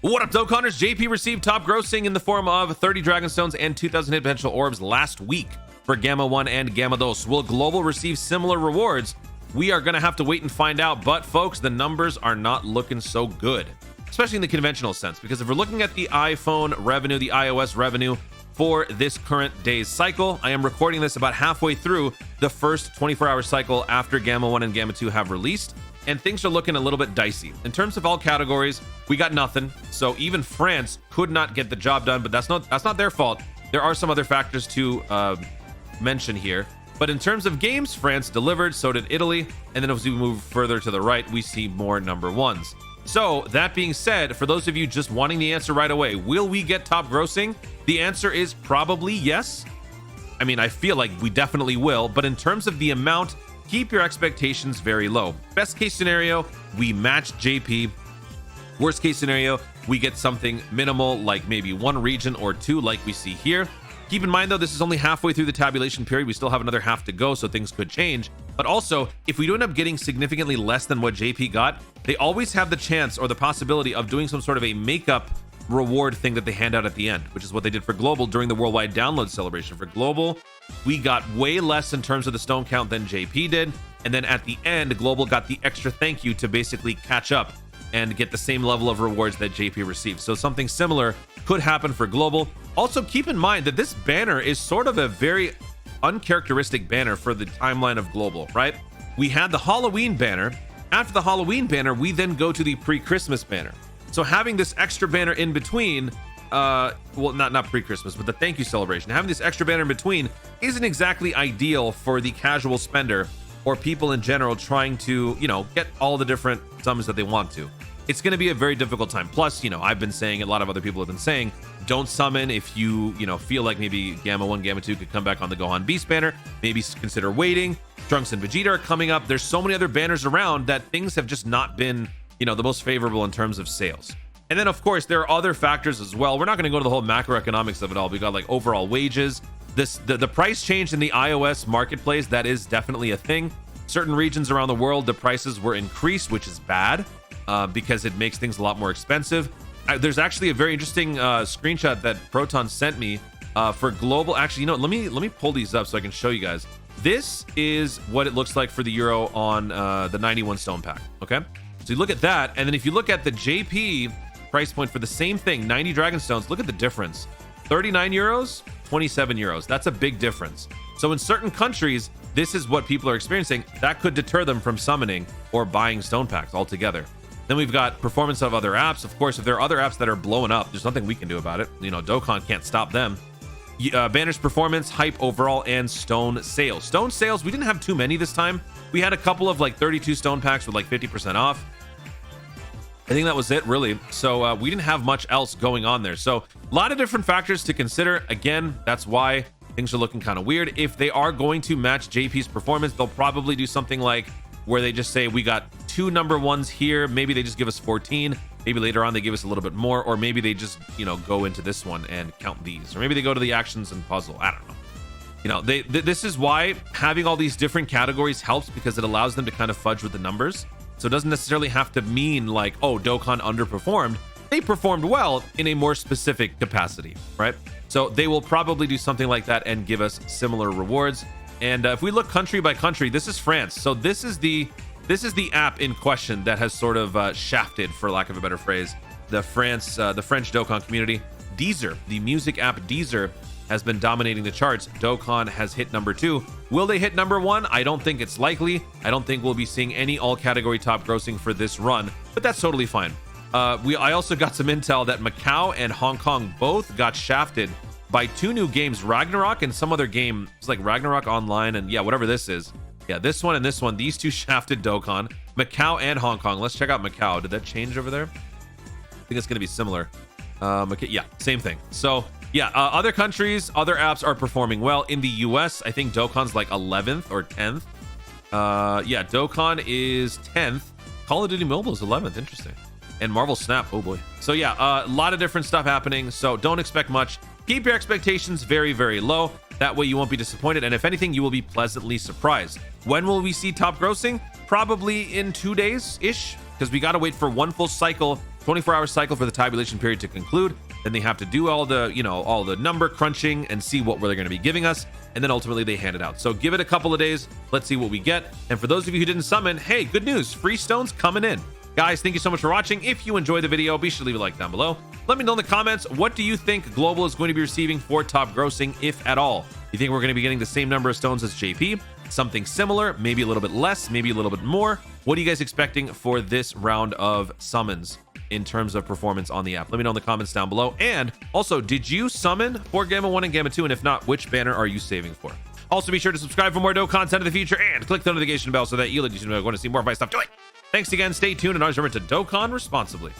What up, Dokkanners? JP received top grossing in the form of 30 Dragonstones and 2,000 hit potential orbs last week for Gamma 1 and Gamma 2. Will Global receive similar rewards? We are going to have to wait and find out, but folks, the numbers are not looking so good, especially in the conventional sense, because if we're looking at the iPhone revenue, the iOS revenue for this current day's cycle, I am recording this about halfway through the first 24-hour cycle after Gamma 1 and Gamma 2 have released, and things are looking a little bit dicey. In terms of all categories, we got nothing. So even France could not get the job done, but that's not their fault. There are some other factors to mention here. But in terms of games, France delivered, so did Italy. And then as we move further to the right, we see more number ones. So that being said, for those of you just wanting the answer right away, will we get top grossing? The answer is probably yes. I mean, I feel like we definitely will, but in terms of the amount, keep your expectations very low. Best case scenario, we match JP. Worst case scenario, we get something minimal, like maybe one region or two, like we see here. Keep in mind, though, this is only halfway through the tabulation period. We still have another half to go, so things could change. But also, if we do end up getting significantly less than what JP got, they always have the chance or the possibility of doing some sort of a makeup reward thing that they hand out at the end, which is what they did for Global during the worldwide download celebration. For Global, we got way less in terms of the stone count than JP did, and then at the end, Global got the extra thank you to basically catch up and get the same level of rewards that JP received. So something similar could happen for Global. Also, keep in mind that this banner is sort of a very uncharacteristic banner for the timeline of Global, right? We had the Halloween banner. After the Halloween banner, we then go to the pre-Christmas banner. So having this extra banner in between, well, not pre-Christmas, but the thank you celebration, having this extra banner in between isn't exactly ideal for the casual spender or people in general trying to, get all the different summons that they want to. It's going to be a very difficult time. Plus, I've been saying, a lot of other people have been saying, don't summon if you, feel like maybe Gamma 1, Gamma 2 could come back on the Gohan Beast banner. Maybe consider waiting. Trunks and Vegeta are coming up. There's so many other banners around that things have just not been, the most favorable in terms of sales. And then, of course, there are other factors as well. We're not going to go to the whole macroeconomics of it all. We got like overall wages. The price change in the iOS marketplace, that is definitely a thing. Certain regions around the world, the prices were increased, which is bad because it makes things a lot more expensive. There's actually a very interesting screenshot that Proton sent me for Global. Actually, let me pull these up so I can show you guys. This is what it looks like for the Euro on the 91 stone pack. Okay, so you look at that, and then if you look at the JP price point for the same thing, 90 Dragonstones, look at the difference. 39 euros, 27 euros. That's a big difference. So in certain countries, this is what people are experiencing. That could deter them from summoning or buying stone packs altogether. Then we've got performance of other apps. Of course, if there are other apps that are blowing up, there's nothing we can do about it. Dokkan can't stop them. Banners performance, hype overall, and stone sales. Stone sales, we didn't have too many this time. We had a couple of like 32 stone packs with like 50% off. I think that was it, really. So we didn't have much else going on there. So a lot of different factors to consider. Again, that's why things are looking kind of weird. If they are going to match JP's performance, they'll probably do something like where they just say, we got 2 number ones here. Maybe they just give us 14. Maybe later on they give us a little bit more, or maybe they just, go into this one and count these, or maybe they go to the actions and puzzle. I don't know. This is why having all these different categories helps, because it allows them to kind of fudge with the numbers. So it doesn't necessarily have to mean like, oh, Dokkan underperformed. They performed well in a more specific capacity, right? So they will probably do something like that and give us similar rewards. And if we look country by country, this is France. So this is the app in question that has sort of shafted, for lack of a better phrase, the French Dokkan community. Deezer, the music app Deezer, has been dominating the charts. Dokkan has hit number 2. Will they hit number 1? I don't think it's likely. I don't think we'll be seeing any all-category top grossing for this run, but that's totally fine. I also got some intel that Macau and Hong Kong both got shafted by 2 new games, Ragnarok and some other game. It's like Ragnarok Online and whatever this is. Yeah, this one and this one. These 2 shafted Dokkan. Macau and Hong Kong. Let's check out Macau. Did that change over there? I think it's going to be similar. Yeah, same thing. So yeah, other countries, other apps are performing well. In the US, I think Dokkan's like 11th or 10th. Yeah, Dokkan is 10th. Call of Duty Mobile is 11th. Interesting. And Marvel Snap, oh boy. So yeah, a lot of different stuff happening. So don't expect much. Keep your expectations very, very low. That way you won't be disappointed. And if anything, you will be pleasantly surprised. When will we see top grossing? Probably in 2 days-ish, because we got to wait for one full cycle 24-hour cycle for the tabulation period to conclude. Then they have to do all the, all the number crunching and see what they're going to be giving us. And then ultimately they hand it out. So give it a couple of days. Let's see what we get. And for those of you who didn't summon, hey, good news. Free stones coming in. Guys, thank you so much for watching. If you enjoyed the video, be sure to leave a like down below. Let me know in the comments, what do you think Global is going to be receiving for top grossing, if at all? You think we're going to be getting the same number of stones as JP? Something similar, maybe a little bit less, maybe a little bit more? What are you guys expecting for this round of summons in terms of performance on the app? Let me know in the comments down below. And also, did you summon for Gamma 1 and Gamma 2? And if not, which banner are you saving for? Also, be sure to subscribe for more Dokkan content in the future and click the notification bell so that you'll let you know when to see more of my stuff. Do it! Thanks again, stay tuned, and always remember to Dokkan responsibly.